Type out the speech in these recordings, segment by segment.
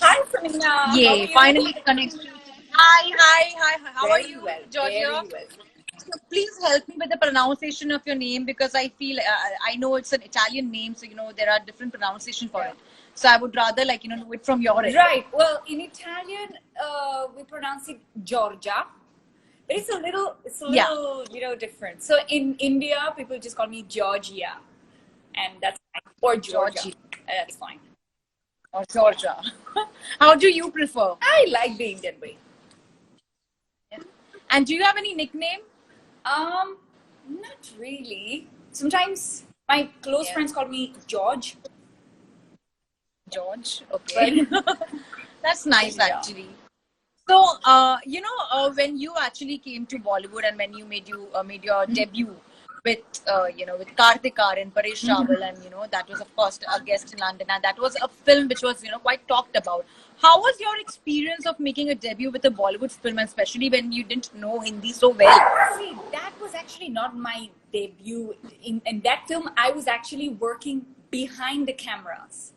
Hi, Samina. How are Yay, you? finally connected. Hi. How are Very you, well, Georgia? very well. So please help me with the pronunciation of your name because I feel I know it's an Italian name, so there are different pronunciation for Yeah. it. So I would rather know it from your end. Right. Well, in Italian, we pronounce it Giorgia, but it's a Yeah, little, different. So in India, people just call me Georgia, and that's fine. Or Georgia. Georgie That's fine. or Georgia. How do you prefer? I like the Indian way. And do you have any nickname? Um, Not really. Sometimes my close Yeah, friends call me George, George. but Okay, that's nice yeah. actually. So, when you actually came to Bollywood and when you made your debut with, with Kartik Aaryan, Paresh Rawal, and that was of course a guest in London, and that was a film which was quite talked about. How was your experience of making a debut with a Bollywood film, and especially when you didn't know Hindi so well? See, that was actually not my debut. In that film, I was actually working behind the cameras.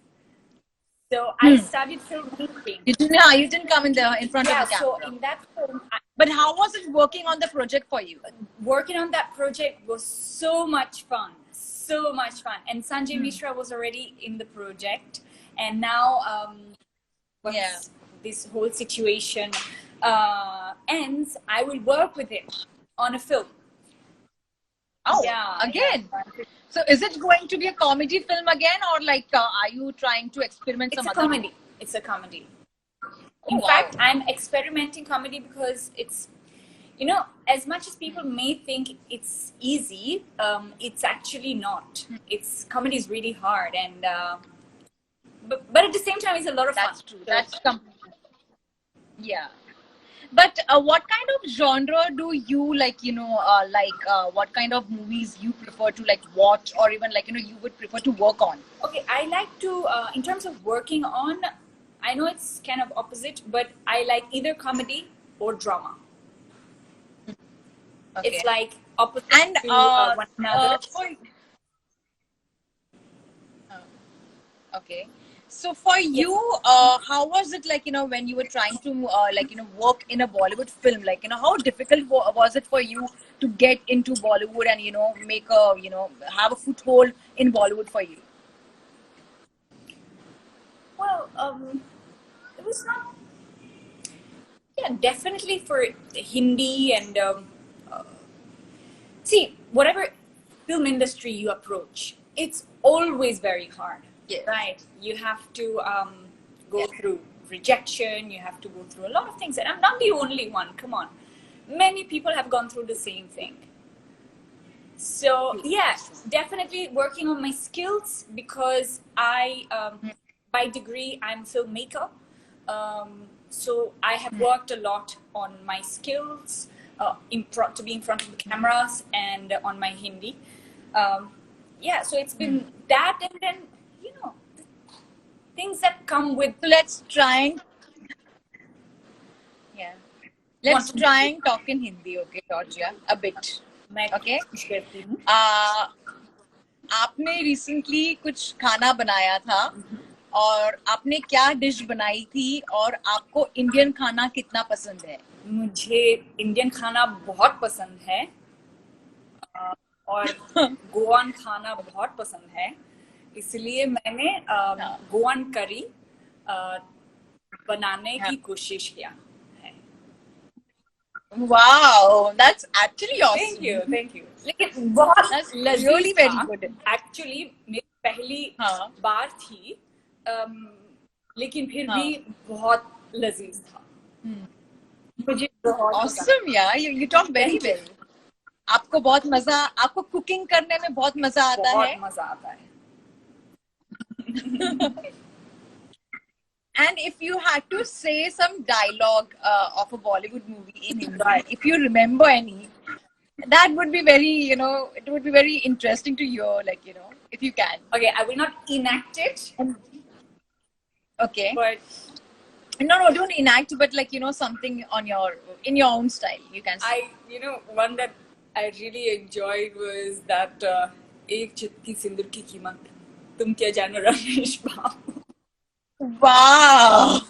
So I studied filmmaking. You didn't come in front of Yeah, the so camera. in that film, But how was it working on the project for you? working on that project was so much fun. So much fun. And Sanjay Mishra was already in the project. And now, Yeah. once this whole situation ends, I will work with him on a film. Oh, Yeah, yeah. again. So is it going to be a comedy film again, or are you trying to experiment It's some a other way? comedy. It's a comedy. Oh In wow. fact, I'm experimenting comedy because it's, as much as people may think it's easy, it's actually not. It's comedy is really hard, and but at the same time, it's a lot of fun. That's true. So Yeah. But what kind of genre do you like? What kind of movies you prefer to watch, or even you would prefer to work on? okay, I like to in terms of working on. I know it's kind of opposite, but I like either comedy or drama. It's Okay. like opposite And to one another. for Okay. So for Yes. you, how was it when you were trying to work in a Bollywood film? How difficult was it for you to get into Bollywood and make a have a foothold in Bollywood for you? Well, it was not. Yeah, definitely for Hindi and uh, see, whatever film industry you approach, it's always very hard, Yes. right? You have to go Yeah. through rejection, you have to go through a lot of things, and I'm not the only one. Come on, many people have gone through the same thing. So True. yeah, That's true. definitely working on my skills because by degree, I'm a filmmaker. So I have worked a lot on my skills to be in front of the cameras and on my Hindi. Yeah, so it's been that, and then you know things that come with So let's try and yeah. Let's wanting to try do. and talk in Hindi, okay, Georgia, a bit. मैं Okay. कोशिश करती हूँ. Uh, आपने recently कुछ खाना बनाया था और आपने क्या डिश बनाई थी और आपको इंडियन खाना कितना पसंद है? मुझे इंडियन खाना बहुत पसंद है और गोवान खाना बहुत पसंद है इसलिए मैंने हाँ, गोवान करी बनाने हाँ. की कोशिश किया है. Wow, that's actually awesome. Thank you लेकिन बहुत That's लजीज really very था. good. एक्चुअली मेरी पहली हाँ, बार थी लेकिन फिर भी हाँ. बहुत लजीज था. मुझे बहुत पसंद. Awesome, yeah. You talk very thank you. well. आपको कुकिंग करने में बहुत मजा आता बहुत है. मजा आता है. And if you had to say some dialogue of a Bollywood movie in Hindi, Right. if you remember any, that would be very, it would be very interesting to hear, if you can. Okay, I will not enact it, Okay. but No, don't enact, but something in your own style, you can say. one that I really enjoyed was that एक चित्ती सिंदूर की कीमत तुम क्या जानो रमेश बाबू. Wow.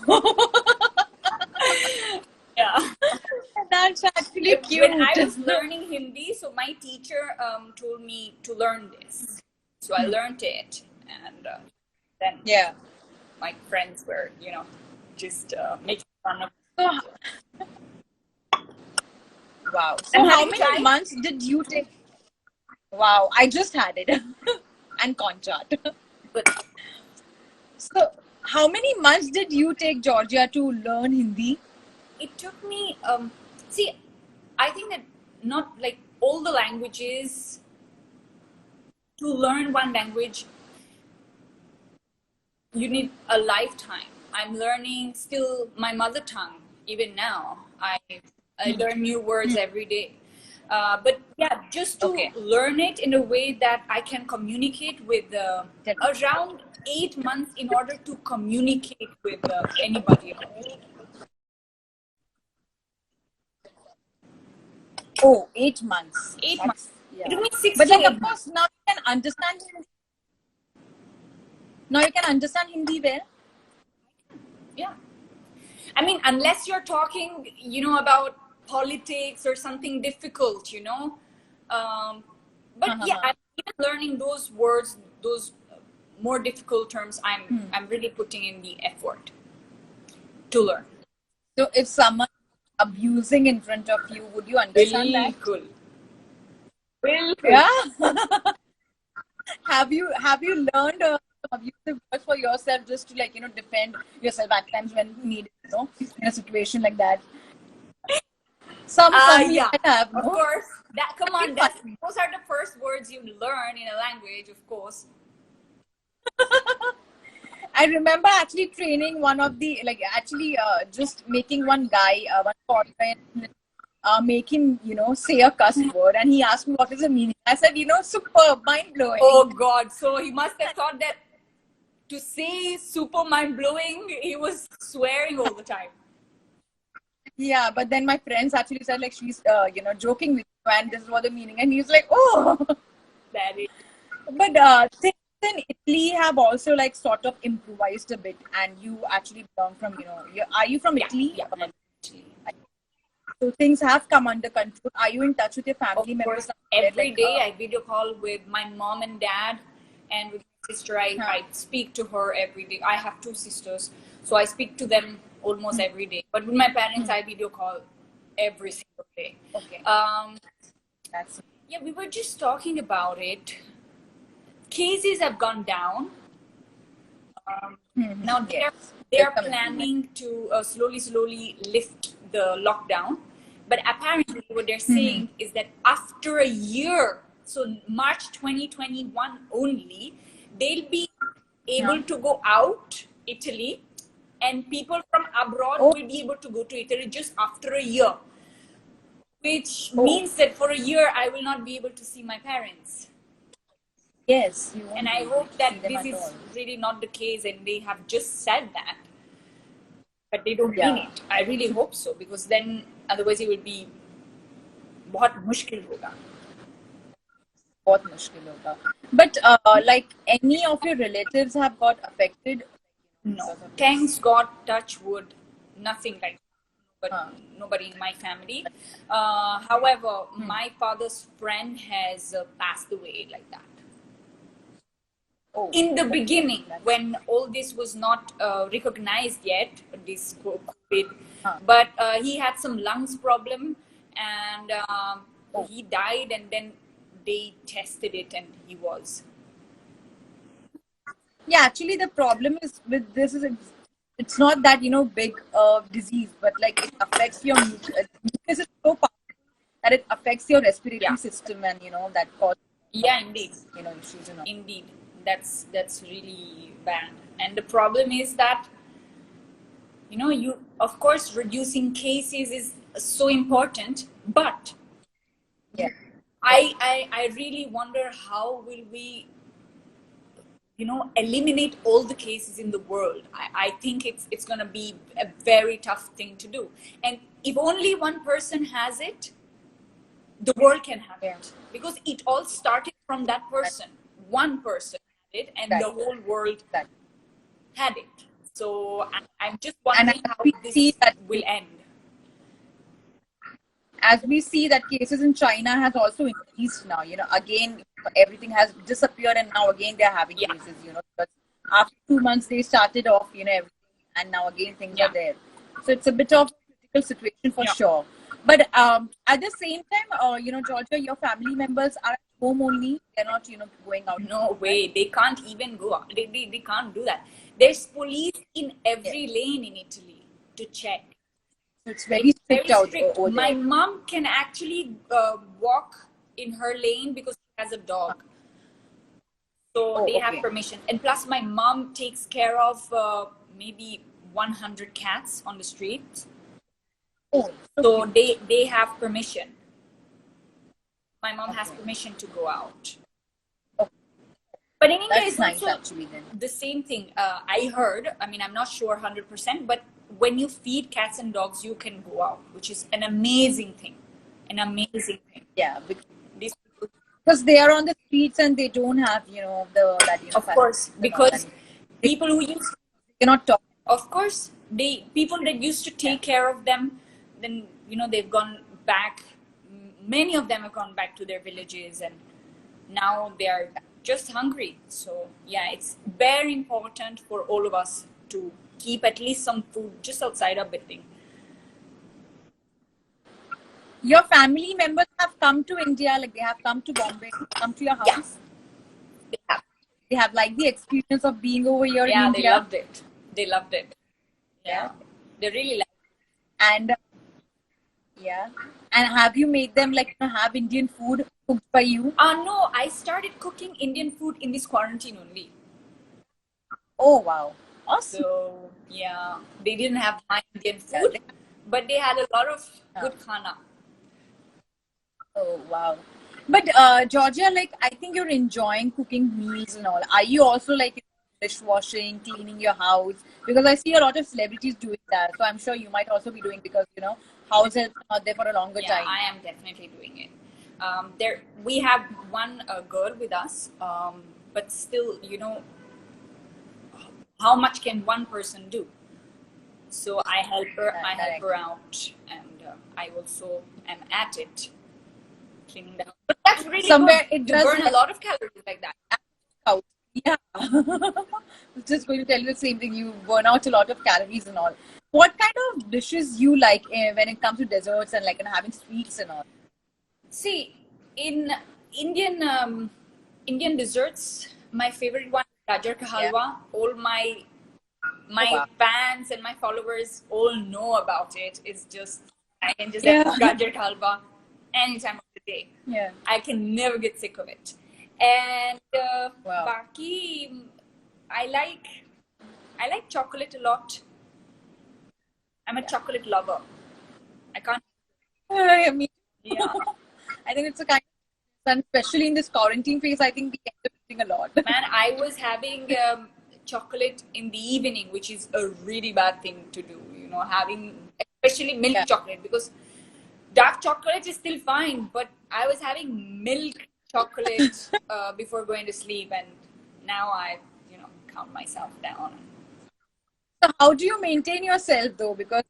Yeah. That's actually When I cute. was learning Hindi, so my teacher told me to learn this. So I learned it, and then Yeah. my friends were, just making fun of So, me. wow. So, And have how you many tried? months did you take? Wow, I just had it. And Conchart. But So, how many months did you take, Georgia, to learn Hindi? it took me. See, I think that not like all the languages, to learn one language, you need a lifetime. I'm learning still my mother tongue even now. I learn new words every day. But yeah, just to Okay. learn it in a way that I can communicate with around 8 months in order to communicate with anybody else. Oh, 8 months. 8 months. That's, It yeah. took me six But to like, eight of months. course, now you can understand Hindi. Now you can understand Hindi well. Yeah. I mean, unless you're talking, about politics or something difficult. Um, but yeah, I'm even learning those words, those more difficult terms. I'm really putting in the effort to learn. So, if someone abusing in front of you, would you understand that? Bilkul. Bilkul. Yeah. Have you learned abusive words for yourself just to defend yourself at times when needed, in a situation like that? Some you Yeah, might have, of no? course. That come Very on, funny. those are the first words you learn in a language, of course. I remember actually training one of the just making one guy, one foreigner, make him say a cuss word, and he asked me what is the meaning. I said, superb, mind blowing. Oh God! So he must have thought that to say super mind blowing, he was swearing all the time. Yeah, but then my friends actually said like she's joking with you, and this is what the meaning, and he's like, oh. That is. But things in Italy have also like sort of improvised a bit, and you actually belong from are you from Yeah, Italy? yeah. Actually. So things have come under control. Are you in touch with your Of family members? course, every day I video call with my mom and dad, and with my sister. I speak to her every day. I have two sisters, so I speak to them almost every day. But with my parents, I video call every single day. Okay, that's Yeah, we were just talking about it. Cases have gone down. Now yes. they There's are some improvement. planning to slowly lift the lockdown, but apparently what they're saying is that after a year, so March 2021 only, they'll be Yeah. able to go out Italy, and people from abroad Oh, will be able to go to Italy just after a year, which oh, means that for a year I will not be able to see my parents. yes. You And won't be I able hope to see that them this at is all. really not the case and they have just said that, but they don't mean Yeah. it. I really hope so, because then otherwise it will be बहुत मुश्किल होगा. बहुत मुश्किल होगा. But like any of your relatives have got affected No, because of this? thanks God, touch wood, nothing like that. But Huh. nobody in my family. However, my father's friend has passed away like that. Oh, In the beginning, that's when all this was not recognized yet, this COVID, huh. but he had some lungs problem, and Oh, he died, and then they tested it, and he was. yeah. Actually, the problem is with this is it's not that big disease, but like it affects your mucus is so powerful that it affects your respiratory Yeah, system, and that causes yeah, indeed, issues and all. indeed, that's really bad. And the problem is that you, of course, reducing cases is so important, but Yeah. I really wonder how will we eliminate all the cases in the world. I think it's going to be a very tough thing to do, and if only one person has it, the world can have Yeah. it, because it all started from that person. One person had it, and That the whole world that had it. So I'm just And wondering as how we this see that will end. as we see that cases in China has also increased now. Again, everything has disappeared, and now again they're having Yeah. cases. Because after 2 months they started off, everything, and now again things Yeah. are there. So it's a bit of a critical situation for Yeah. sure. But at the same time, Georgia, your family members are at home only. They're not, going out. No Right? way. They can't even go out. They can't do that. There's police in Yeah. every lane in Italy to check. So it's It's very strict very out strict. over My there. mom can actually walk in her lane because she has a dog. So Oh, they have okay. permission. And plus, my mom takes care of maybe 100 cats on the street. Oh, So cute. they have permission. My mom has Okay. permission to go out. Okay. But in India, That's it's nice also actually then. the same thing. I heard, I mean, I'm not sure 100%, but when you feed cats and dogs, you can go out, which is an amazing thing. An amazing thing. Yeah, These people, because they are on the streets and they don't have of course, and all, because and they people who used, cannot talk. of course, people that used to Yeah. take care of them, then they've gone back. Many of them have gone back to their villages, and now they are just hungry. So yeah, it's very important for all of us to keep at least some food just outside our building. Your family members have come to India, like they have come to Bombay, come to your Yeah, house. they have. They have like the experience of being over here in Yeah, they India. loved it. They loved it. Yeah. Yeah, they really liked And yeah. And have you made them like have Indian food cooked by you? it. No, I started cooking Indian food in this quarantine only. Oh wow. Awesome. So yeah, they didn't have my Indian Yeah, food, but they had a lot of good khana. oh wow. But Georgia, like I think you're enjoying cooking meals and all. Are you also like dishwashing, cleaning your house? Because I see a lot of celebrities doing that. So I'm sure you might also be doing because house helps are not there for a longer Yeah, time. I am definitely doing it. There, we have one girl with us, but still, how much can one person do? So I help her. I help her out, and I also am at it, cleaning the house. But that's really Somewhere good. it You does burn a help lot of calories like that. out. Yeah. I was just going to tell you the same thing. You burn out a lot of calories and all. What kind of dishes you like when it comes to desserts and like having sweets and all? See, in Indian desserts, my favorite one is gajar ka halwa. All my wow. fans and my followers all know about it. It's just I can just Yeah. have gajar ka halwa any time of the day. Yeah. I can never get sick of it. And Wow. baki, I like chocolate a lot. I'm a chocolate lover. I can't. I mean, Yeah. I think it's a kind of, and especially in this quarantine phase, I think we end up eating a lot. Man, I was having chocolate in the evening, which is a really bad thing to do, having especially milk chocolate, because dark chocolate is still fine, but I was having milk chocolate before going to sleep, and now I, calm myself down. So how do you maintain yourself though? Because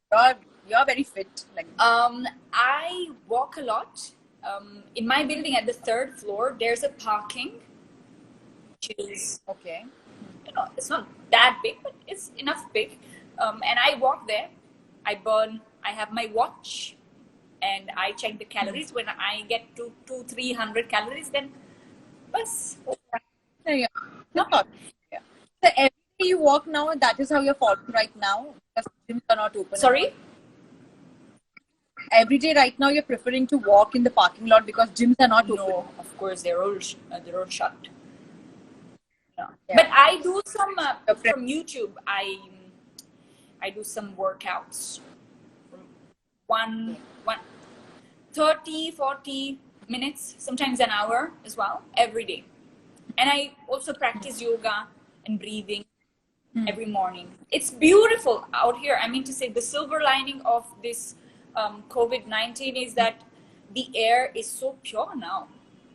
you're very fit. Like I walk a lot. In my building at the 3rd floor, there's a parking, which is okay. It's not that big, but it's enough big. And I walk there. I have my watch, and I check the calories. When I get to 300 calories, then bus. Yeah. Not. Yeah. So every day you walk now, that is how you're following right now because gyms are not open. Sorry? Every day right now you're preferring to walk in the parking lot because gyms are not open. No, of course they're all shut. Yeah. But I do some from YouTube. I do some workouts from one 30, 40 minutes, sometimes an hour as well, every day. And I also practice yoga and breathing every morning. It's beautiful out here. I mean to say, the silver lining of this COVID-19 is that the air is so pure now.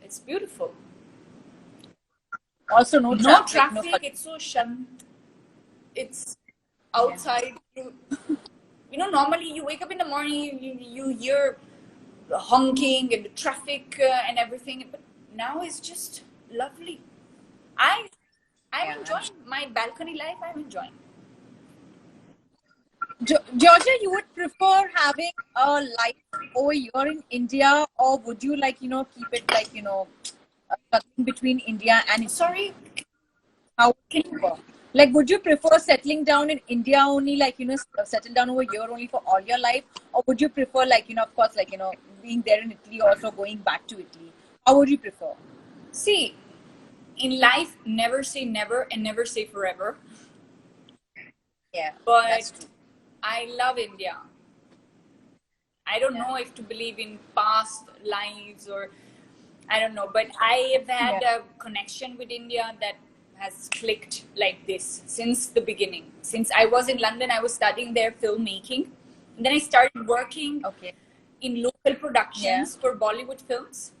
It's beautiful. Also no traffic. It's so shunt. It's outside, you know, normally you wake up in the morning, you hear the honking and the traffic and everything, but now it's just lovely. I'm enjoying my balcony life. I'm enjoying. Georgia, you would prefer having a life over here in India, or would you like, keep it like, between India and Sorry, how can you prefer? Like, would you prefer settling down in India only, like, settle down over here only for all your life, or would you prefer, like, of course, like, being there in Italy, also going back to Italy? How would you prefer? See, in life, never say never and never say forever. Yeah, but that's true. I love India. I don't know if to believe in past lives or I don't know, but I have had a connection with India that has clicked like this since the beginning. Since I was in London, I was studying there filmmaking. And then I started working in local productions for Bollywood films.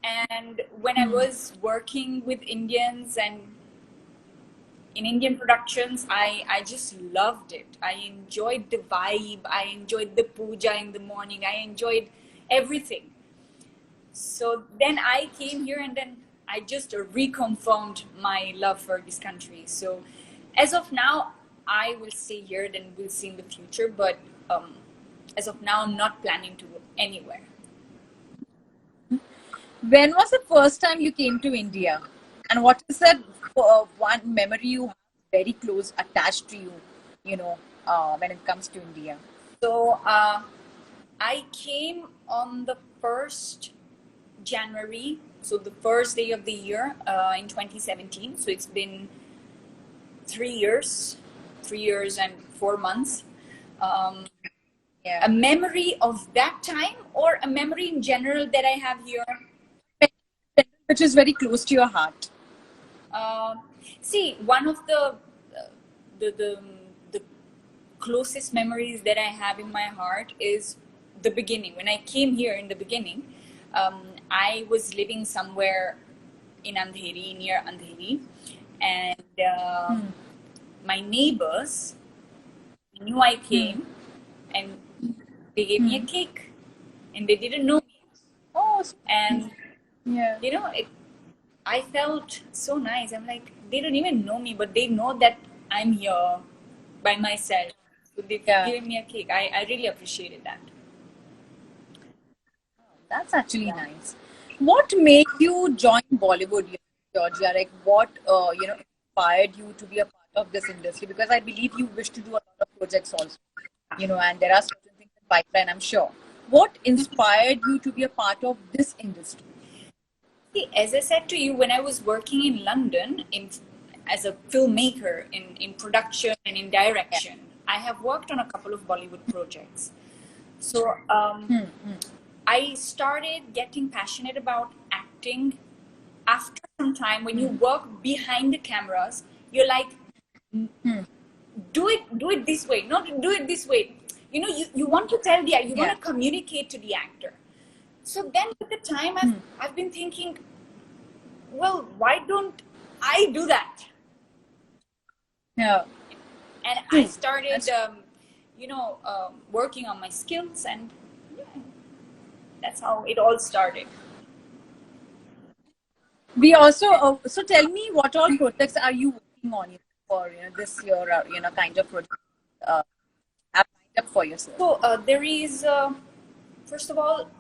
And when I was working with Indians and in Indian productions, I just loved it. I enjoyed the vibe. I enjoyed the puja in the morning. I enjoyed everything. So then I came here and then I just reconfirmed my love for this country. So as of now, I will stay here, then we'll see in the future. But as of now, I'm not planning to go anywhere. When was the first time you came to India? And what is that one memory you have very close attached to you, when it comes to India? So I came on the 1st January, so the first day of the year in 2017. So it's been 3 years and 4 months. A memory of that time or a memory in general that I have here? Which is very close to your heart. See, one of the closest memories that I have in my heart is the beginning. When I came here in the beginning, I was living somewhere in Andheri, near Andheri, and my neighbors knew I came and they gave me a cake and they didn't know me. Oh, and I felt so nice. I'm like, they don't even know me, but they know that I'm here by myself. So they've given me a cake. I really appreciated that. That's actually nice. What made you join Bollywood, Georgia? Like, what inspired you to be a part of this industry? Because I believe you wish to do a lot of projects also, and there are certain things in pipeline, I'm sure. What inspired you to be a part of this industry? See, as I said to you, when I was working in London as a filmmaker in production and in direction, I have worked on a couple of Bollywood projects. So I started getting passionate about acting after some time. When you work behind the cameras, you're like, do it this way, not do it this way. You want to tell you want to communicate to the actor. So then at the time, I've been thinking, well, why don't I do that? Yeah. And I started, working on my skills, and that's how it all started. We also, so tell me, what all projects are you working on for this year, kind of project have lined up for yourself? So there is, first of all,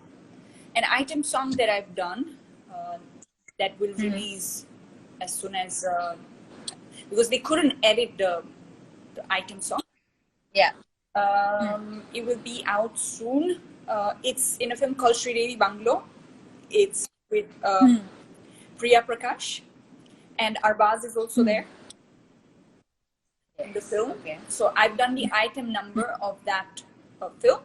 an item song that I've done that will release as soon as, because they couldn't edit the item song. Yeah. It will be out soon. It's in a film called Sridevi Banglo. It's with Priya Prakash, and Arbaaz is also there in the film. Okay. So I've done the item number of that film,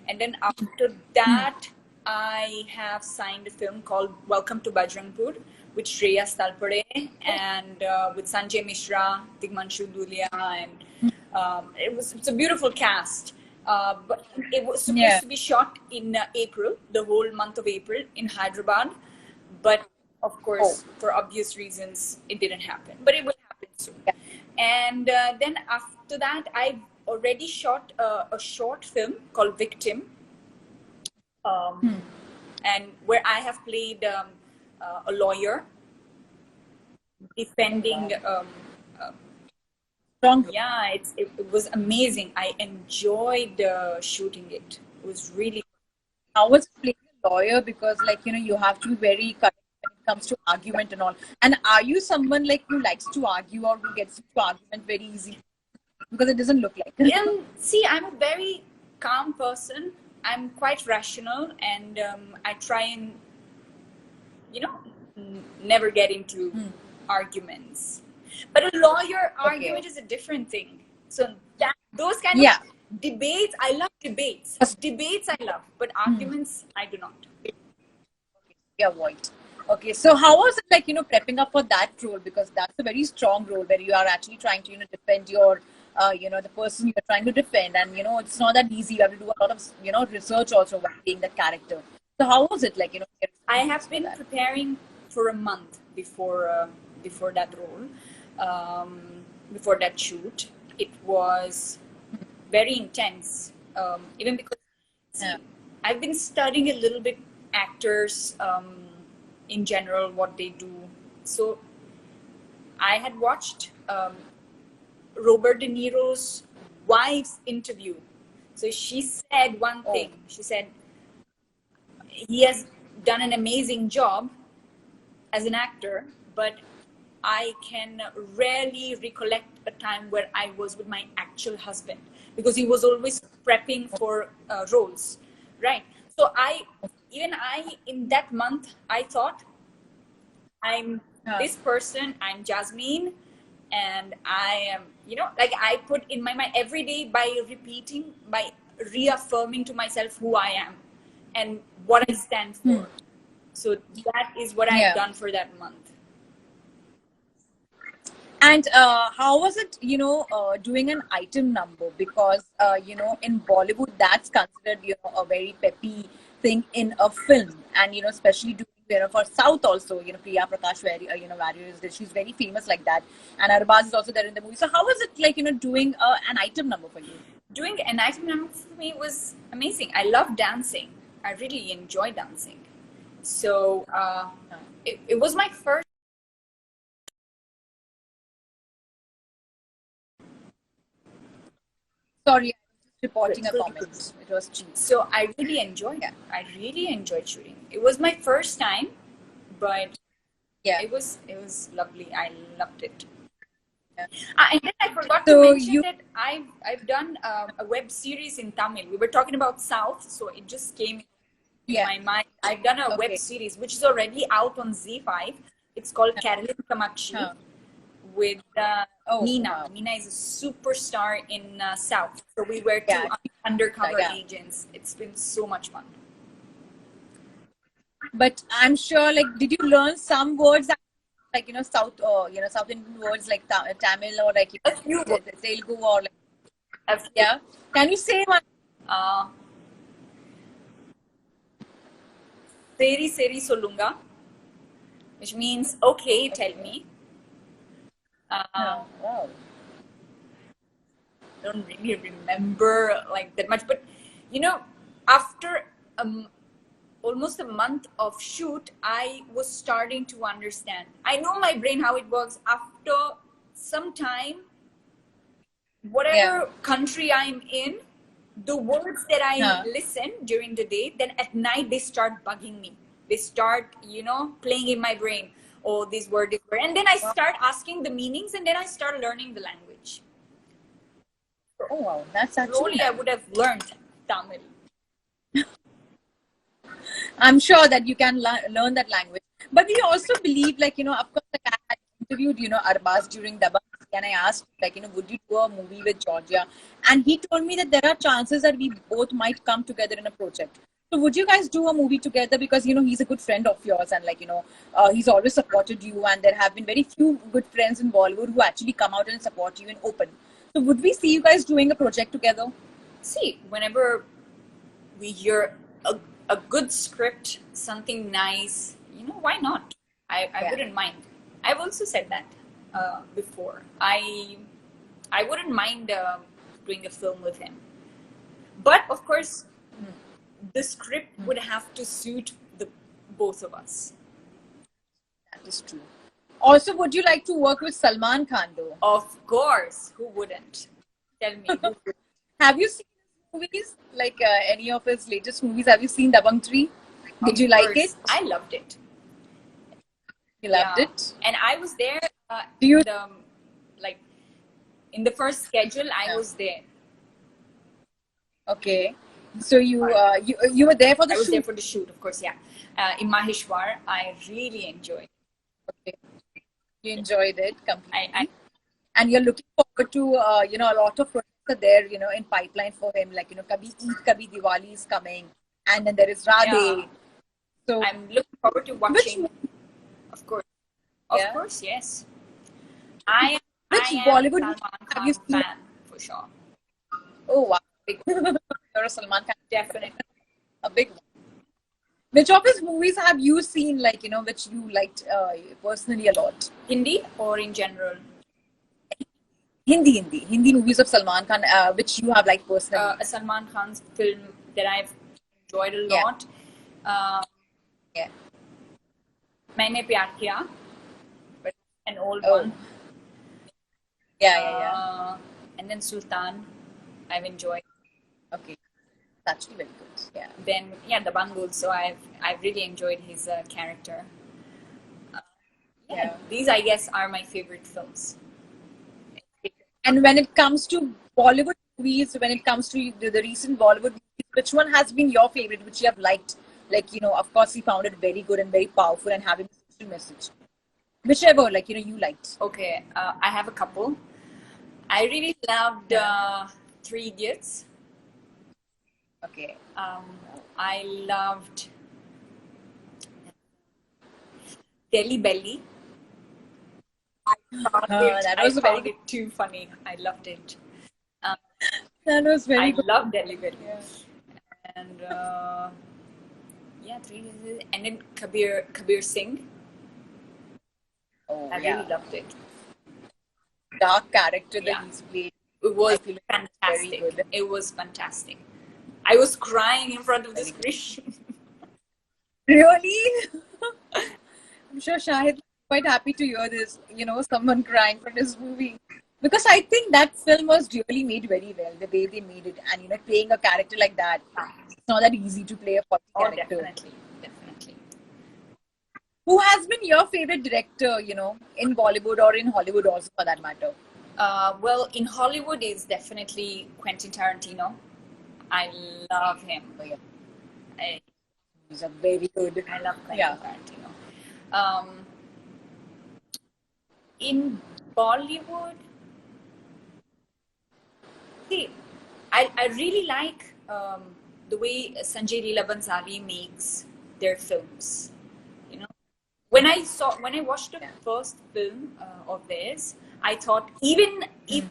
and then after that, I have signed a film called Welcome to Bajrangpur with Shreya Stalpade and with Sanjay Mishra, Tigmanshu Dulia, and it's a beautiful cast. But it was supposed to be shot in April, the whole month of April in Hyderabad. But of course, for obvious reasons, it didn't happen. But it will happen soon. And then after that, I already shot a short film called Victim, and where I have played a lawyer defending. Yeah, it was amazing. I enjoyed shooting it. It was really. How was playing a lawyer? Because you have to be very correct when it comes to argument and all. And are you someone like who likes to argue or who gets into argument very easily? Because it doesn't look like. See, I'm a very calm person. I'm quite rational, and I try and never get into arguments. But a lawyer argument is a different thing. So those kind of debates, I love debates. Debates I love, but arguments I do not. Avoid. Okay, so how was it prepping up for that role? Because that's a very strong role where you are actually trying to defend your the person you're trying to defend, and it's not that easy. You have to do a lot of research also while playing that character. So how was it I have been preparing for a month before that role, before that shoot. It was very intense, even because I've been studying a little bit actors in general, what they do. So I had watched Robert De Niro's wife's interview. So she said one thing. She said he has done an amazing job as an actor, but I can rarely recollect a time where I was with my actual husband, because he was always prepping for roles, right? So in that month, I thought, I'm this person, I'm Jasmine, and I am, I put in my mind every day by reaffirming to myself who I am and what I stand for. So that is what I've done for that month. And how was it, doing an item number? Because, in Bollywood, that's considered, a very peppy thing in a film. And, especially doing, for South also, Priya Prakash, she's very famous like that. And Arbaaz is also there in the movie. So how was it doing an item number for you? Doing an item number for me was amazing. I love dancing. I really enjoy dancing. So it was my first. Sorry, I was just reporting a comment. It was cheap. So I really enjoyed it. I really enjoyed shooting. It was my first time, but it was lovely. I loved it. And then I forgot to mention that I've done a web series in Tamil. We were talking about South, so it just came in my mind. I've done a web series which is already out on Z5. It's called Carolyn Kamakshi with Meena. Wow. Meena is a superstar in South. So we were two undercover agents. It's been so much fun. But I'm sure, did you learn some words South Indian words like Tamil or a few Telugu or Can you say one? Seri Seri Solunga, which means okay, tell me. I don't really remember that much, but after almost a month of shoot, I was starting to understand. I know my brain how it works. After some time, whatever country I'm in, the words that I listen during the day, then at night they start bugging me. They start, playing in my brain. Oh, this word, this word. And then I start asking the meanings, and then I start learning the language. Oh, wow. That's actually slowly I would have learned Tamil. I'm sure that you can learn that language. But we also believe, of course, I had interviewed, Arbaaz during Dabba, and I asked, would you do a movie with Giorgia? And he told me that there are chances that we both might come together in a project. So would you guys do a movie together? Because, he's a good friend of yours, and he's always supported you, and there have been very few good friends in Bollywood who actually come out and support you in open. So would we see you guys doing a project together? See, whenever we hear a good script, something nice, why not? I wouldn't mind. I've also said that. before. I wouldn't mind doing a film with him, but of course, the script would have to suit the both of us. That is true. Also, would you like to work with Salman Khan though? Of course, who wouldn't? Tell me. Who would? Have you seen his movies? Like any of his latest movies? Have you seen Dabangg 3? Did you like it? I loved it. You loved it? And I was there. Do you? Like in the first schedule, I was there. Okay. So you were there for the shoot? I was there for the shoot, of course. Yeah. In Maheshwar, I really enjoyed. Okay. You enjoyed it completely. And you're looking forward to a lot of projects are there in pipeline for him, like Kabhi Eid Kabhi Diwali is coming, and then there is Radhe. Yeah. So I'm looking forward to watching. Of course. Of course, yes. I am Bollywood Salman Khan fan for sure. Oh wow. You're a Salman Khan. Definitely. A big one. Which of his movies have you seen, like, which you liked personally a lot? Hindi or in general? Hindi movies of Salman Khan, which you have liked personally. Salman Khan's film that I've enjoyed a lot. Yeah. Maine Pyar Kiya, but an old one. Yeah. And then Sultan, I've enjoyed. Okay. Actually very good. Yeah. Then Dabangg also, I've really enjoyed his character. These I guess are my favorite films. And when it comes to Bollywood movies, when it comes to the recent Bollywood movies, which one has been your favorite, which you have liked? Like, of course, you found it very good and very powerful and having a social message. Whichever, like, you liked. Okay, I have a couple. I really loved 3 Idiots. Okay. I loved Delhi Belly. I found it too funny. I loved it. That was very good. I loved Delhi Belly. Yeah. And 3 Idiots. And then Kabir Singh. Oh, I really loved it. Dark character that he's played. It was fantastic. It was fantastic. I was crying in front of the screen. Really? I'm sure Shahid is quite happy to hear this, someone crying for this movie. Because I think that film was really made very well, the way they made it. And, playing a character like that, it's not that easy to play a character. Definitely. Who has been your favorite director, in Bollywood or in Hollywood also, for that matter? Well, in Hollywood is definitely Quentin Tarantino. I love him. He's a very good. I love Quentin Tarantino. In Bollywood, see, I really like the way Sanjay Leela Bhansali makes their films. When I watched the first film of theirs, I thought even if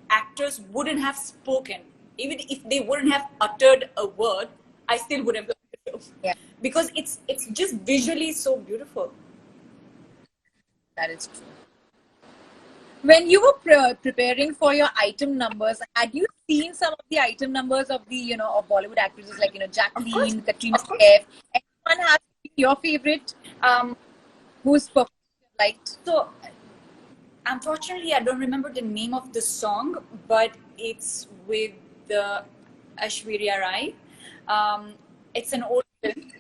actors wouldn't have spoken, even if they wouldn't have uttered a word, I still would have liked the film. Yeah. Because it's just visually so beautiful. That is true. When you were preparing for your item numbers, had you seen some of the item numbers of the of Bollywood actresses like Jacqueline, Katrina Kaif? Anyone has your favorite? Who's liked? So, unfortunately, I don't remember the name of the song, but it's with the Aishwarya Rai. It's an old film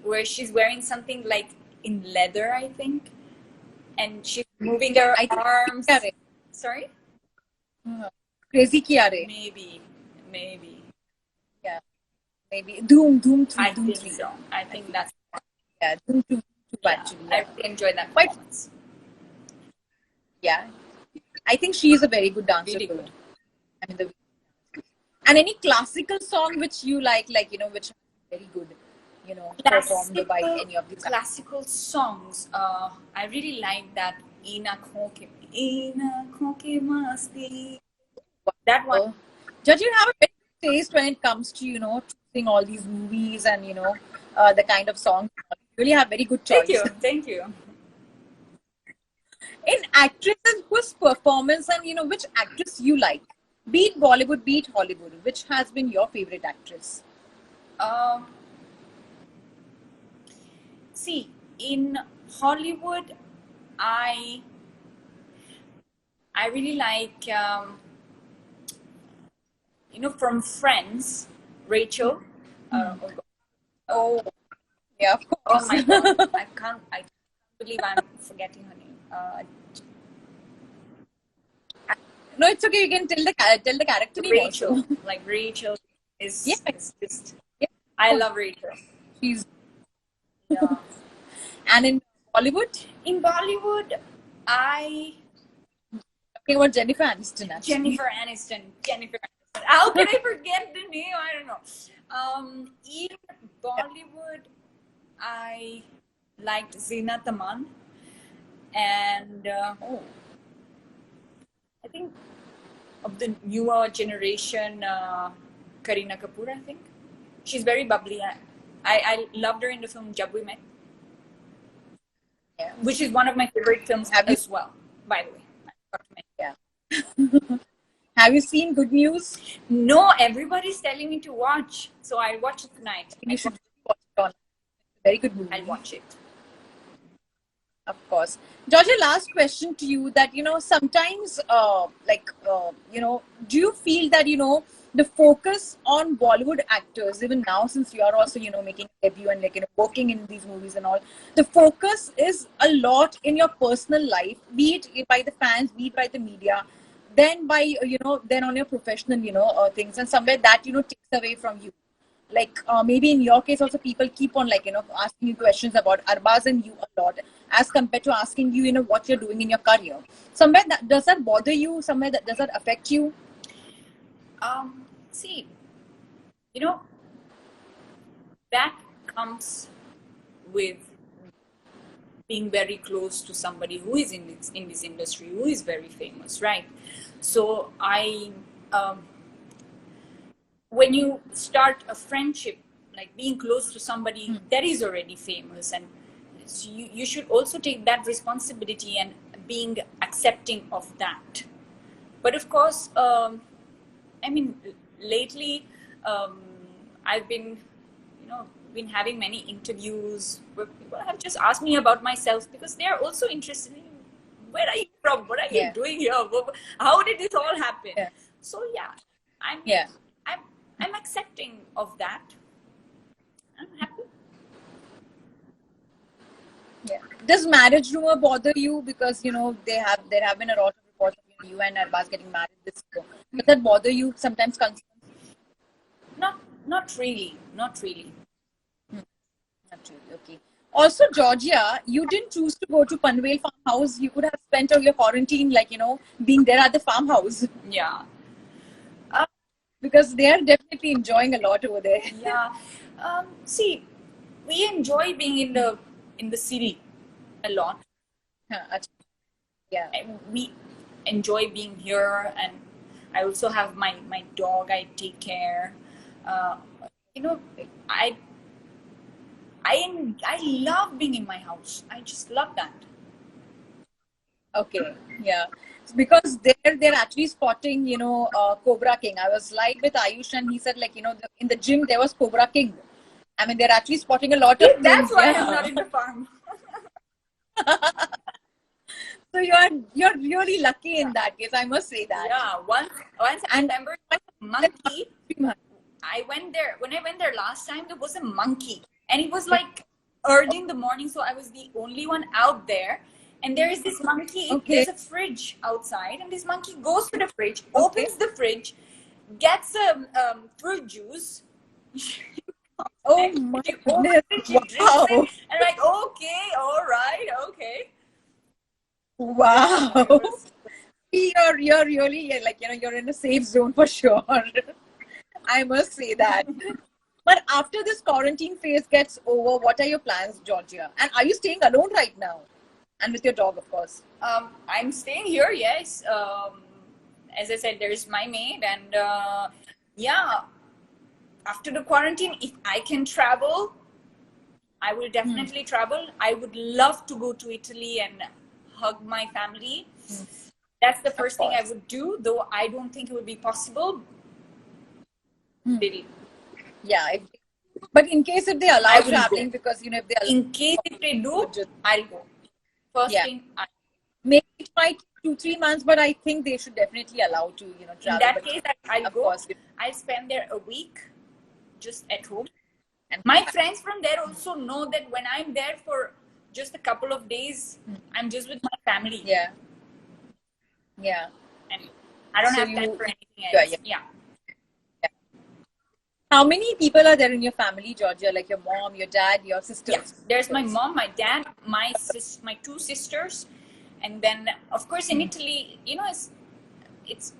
where she's wearing something like in leather, I think, and she's moving her arms. Sorry? Crazy Kiare. Maybe. Yeah. Maybe. Doom 3. I think so. I think that's. Yeah, Doom 2 actually. I really enjoyed that performance. Yeah. I think she is a very good dancer. Really good. I mean, and any classical song which you like, which is very good, performed by any of these classical songs. I really like that In Aankhon Ke Masti. That one. Judge, you have a very good taste when it comes to, choosing all these movies and, the kind of songs. You really have very good choice. Thank you. In actresses, whose performance and which actress you like? Be it Bollywood, be it Hollywood. Which has been your favorite actress? Um, See, in Hollywood, I I really like from Friends, Rachel. Oh, Oh, yeah, of oh course. my God, I can't believe I'm forgetting her name. No, it's okay. You can tell the character name Rachel, also. like Rachel Yeah, is just. yeah, I of course. love Rachel. She's Yeah. and in Bollywood, In Bollywood, I talking about Jennifer Aniston actually. Jennifer Aniston. How can I forget the name? I don't know. In Bollywood, I liked Zeenat Aman, and Oh, I think of the newer generation, Kareena Kapoor. I think she's very bubbly. I loved her in the film Jab We Met, yeah. which is one of my favorite films Have you? as well. By the way, I forgot to mention. Yeah. Have you seen Good News? No, everybody's telling me to watch, so I'll watch it tonight. I think you should watch it on. Very good movie. I'll watch it. Of course. Georgia, last question to you that, sometimes, do you feel that, the focus on Bollywood actors, even now, since you are also, making a debut and working in these movies and all, the focus is a lot in your personal life, be it by the fans, be it by the media, then by, then on your professional, things, and somewhere that, takes away from you. Like maybe in your case also people keep on asking you questions about Arbaaz and you a lot as compared to asking you what you're doing in your career. Somewhere that does that bother you? Somewhere that does that affect you? See, you know that comes with being very close to somebody who is in this industry, who is very famous, right? So when you start a friendship, like being close to somebody that is already famous, and so you should also take that responsibility and being accepting of that. But of course, I mean, lately I've been having many interviews where people have just asked me about myself because they are also interested in where are you from, what are you doing here, how did this all happen? Yeah. So yeah, I'm Yeah. I'm accepting of that. I'm happy. Yeah. Does marriage rumor bother you? Because there have been a lot of reports of you and Arbaaz getting married this year. Does that bother you sometimes? Not really, not really. Not really. Okay. Also, Georgia, you didn't choose to go to Panvel farmhouse. You could have spent your quarantine, being there at the farmhouse. Yeah. Because they are definitely enjoying a lot over there. Yeah. See, we enjoy being in the city a lot. Yeah. We enjoy being here, and I also have my dog. I take care. I love being in my house. I just love that. Okay. Yeah. Because they're actually spotting, Cobra King. I was live with Ayush and he said in the gym there was Cobra King. I mean, they're actually spotting a lot of That's things. why I'm not in the farm. So you're really lucky in that case. I must say that. Yeah. Once I remember monkey. I went there when I went there last time. There was a monkey, and it was like early in the morning, so I was the only one out there. And there is this monkey. Okay. There's a fridge outside, and this monkey goes to the fridge, opens the fridge, gets a fruit juice. Oh my goodness! Wow. And like, okay, all right, okay. Wow. You're really you're in a safe zone for sure. I must say that. But after this quarantine phase gets over, what are your plans, Georgia? And are you staying alone right now? And with your dog, of course. I'm staying here, yes. As I said, there's my maid, and yeah, after the quarantine, if I can travel, I will definitely travel. I would love to go to Italy and hug my family. That's the first thing I would do, though I don't think it would be possible. Really. Yeah. But in case if they allow traveling, because if they allow, in case if they do, I'll go. First thing, maybe it might 2-3 months, but I think they should definitely allow to travel. In that case, I'll go. Course, I'll spend there a week, just at home. And my friends from there also know that when I'm there for just a couple of days, I'm just with my family. Yeah. And I don't have time for anything else. Yeah. How many people are there in your family, Giorgia? Like your mom, your dad, your sisters? Yeah. There's my mom, my dad, my 2 sisters, and then of course in Italy, it's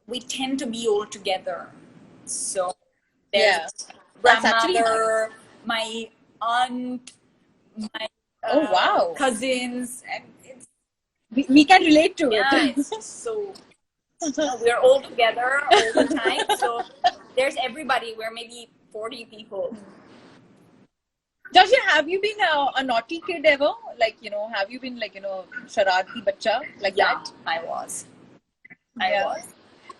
we tend to be all together. So there's grandmother, my aunt, my cousins, and we can relate to it. It's so we're all together all the time. So there's everybody. We're maybe 40 people. Giorgia, have you been a naughty kid ever? Like, have you been like, shararti bacha like that? I was. I was.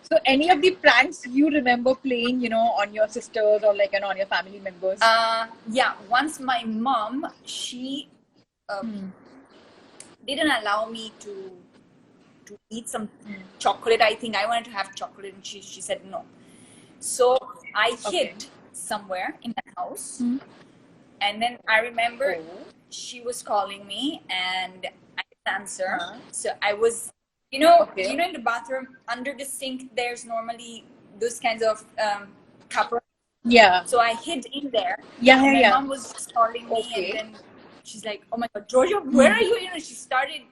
So any of the pranks you remember playing, on your sisters or like, on your family members? Yeah. Once my mom, she didn't allow me to eat some chocolate. I think I wanted to have chocolate, and she said no. So I hid somewhere in the house, and then I remember she was calling me, and I didn't answer. So I was, in the bathroom under the sink. There's normally those kinds of cupboards. Yeah. So I hid in there. My mom was just calling me, and then she's like, "Oh my God, Giorgia, where are you?" She started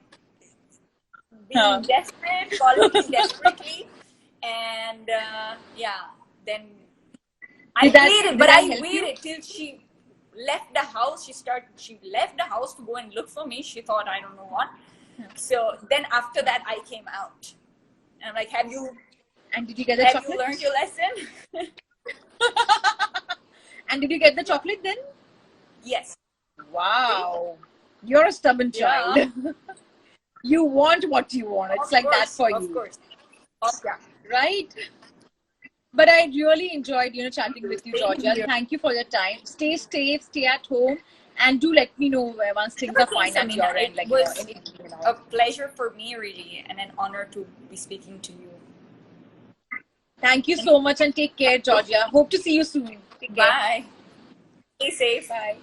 being desperate, calling me desperately, and then I waited, but I waited till she left the house. She left the house to go and look for me. She thought I don't know what. So then after that, I came out, and I'm like, "Have you learned your lesson?" And did you get the chocolate then? Yes. Wow, you're a stubborn child. You want what you want. It's like that for you. Of course. Right? But I really enjoyed, chatting with you, Giorgia. Thank you for your time. Stay safe, stay at home, and do let me know once things are fine at your end. It was a pleasure for me, really, and an honor to be speaking to you. Thank you so much, and take care, Giorgia. Hope to see you soon. Bye. Stay safe. Bye.